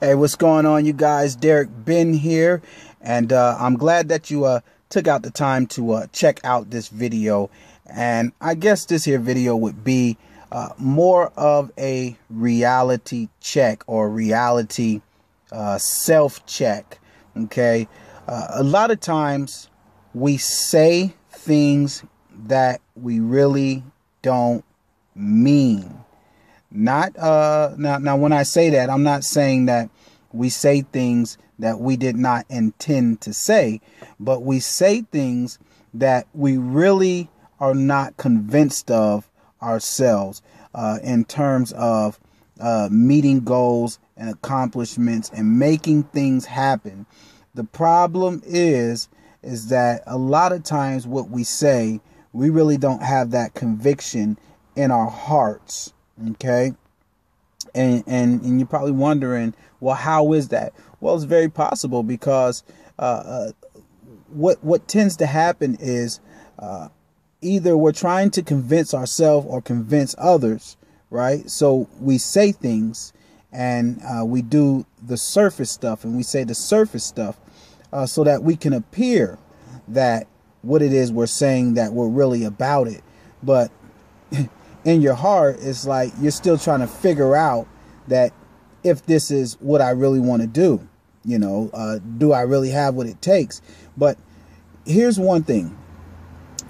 Hey, what's going on, you guys? Derricklbenn here, and I'm glad that you took out the time to check out this video. And I guess this here video would be more of a reality check or reality self-check. Okay, a lot of times we say things that we really don't mean. Not now when I say that, I'm not saying that we say things that we did not intend to say, but we say things that we really are not convinced of ourselves in terms of meeting goals and accomplishments and making things happen. The problem is that a lot of times what we say, we really don't have that conviction in our hearts. Okay. And you're probably wondering, well, how is that? Well, it's very possible because what tends to happen is either we're trying to convince ourselves or convince others, right? So we say things and we do the surface stuff, and we say the surface stuff so that we can appear that what it is we're saying, that we're really about it. But in your heart, it's like you're still trying to figure out that if this is what I really want to do, do I really have what it takes? But here's one thing.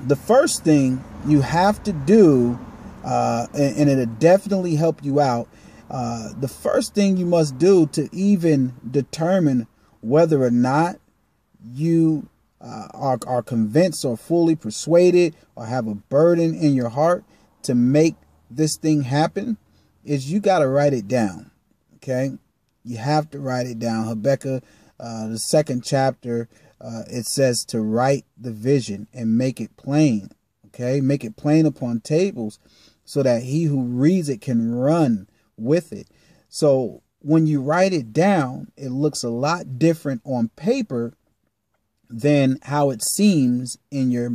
The first thing you have to do, and it'll definitely help you out. The first thing you must do to even determine whether or not you are convinced or fully persuaded or have a burden in your heart to make this thing happen is you got to write it down. Okay. You have to write it down. Habakkuk, the 2nd chapter, it says to write the vision and make it plain. Okay. Make it plain upon tables so that he who reads it can run with it. So when you write it down, it looks a lot different on paper than how it seems in your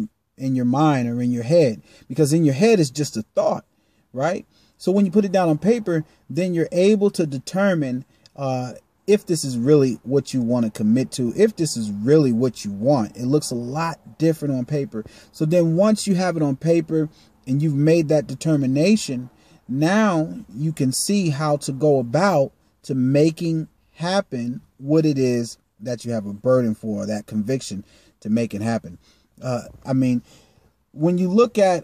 mind or in your head, because in your head is just a thought, right? So when you put it down on paper, then you're able to determine if this is really what you want to commit to, if this is really what you want. It looks a lot different on paper. So then once you have it on paper and you've made that determination, now you can see how to go about to making happen what it is that you have a burden for, that conviction to make it happen. I mean, when you look at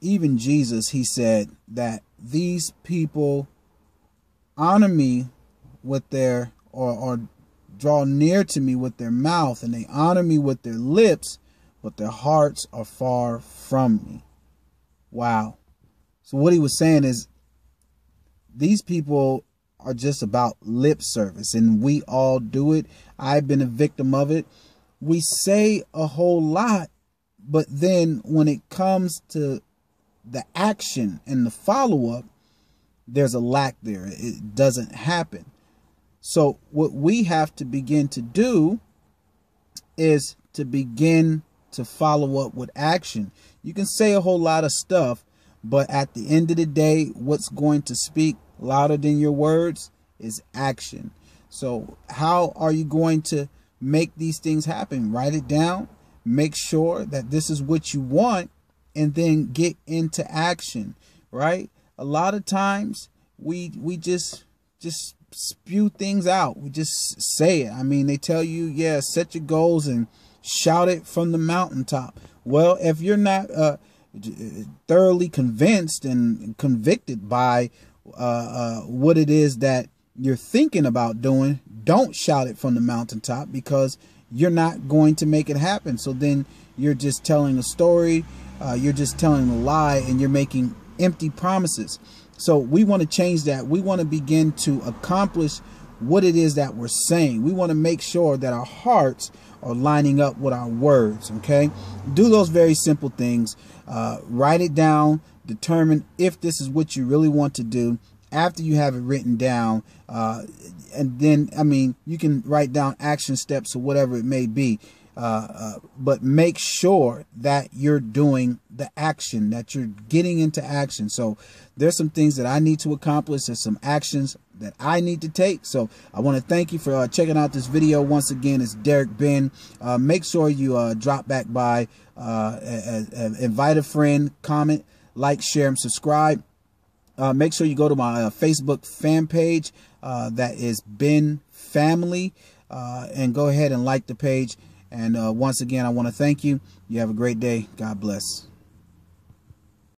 even Jesus, he said that these people honor me with their or draw near to me with their mouth, and they honor me with their lips, but their hearts are far from me. Wow. So what he was saying is these people are just about lip service, and we all do it. I've been a victim of it. We say a whole lot, but then when it comes to the action and the follow-up, there's a lack there. It doesn't happen. So what we have to begin to do is to begin to follow up with action. You can say a whole lot of stuff, but at the end of the day, what's going to speak louder than your words is action. So how are you going to make these things happen? Write it down. Make sure that this is what you want, and then get into action, right? A lot of times we just spew things out. We just say it. I mean, they tell you, yeah, set your goals and shout it from the mountaintop. Well, if you're not thoroughly convinced and convicted by what it is that you're thinking about doing, don't shout it from the mountaintop, because you're not going to make it happen. So then you're just telling a story, you're just telling a lie, and you're making empty promises. So we want to change that. We want to begin to accomplish what it is that we're saying. We want to make sure that our hearts are lining up with our words. Okay, do those very simple things. Write it down. Determine if this is what you really want to do. After you have it written down, and then, I mean, you can write down action steps or whatever it may be. But make sure that you're doing the action, that you're getting into action. So there's some things that I need to accomplish. There's some actions that I need to take. So I want to thank you for checking out this video. Once again, it's Derrick Ben. Make sure you drop back by, invite a friend, comment, like, share, and subscribe. Make sure you go to my Facebook fan page, that is Ben Family, and go ahead and like the page. And once again, I want to thank you. You have a great day. God bless.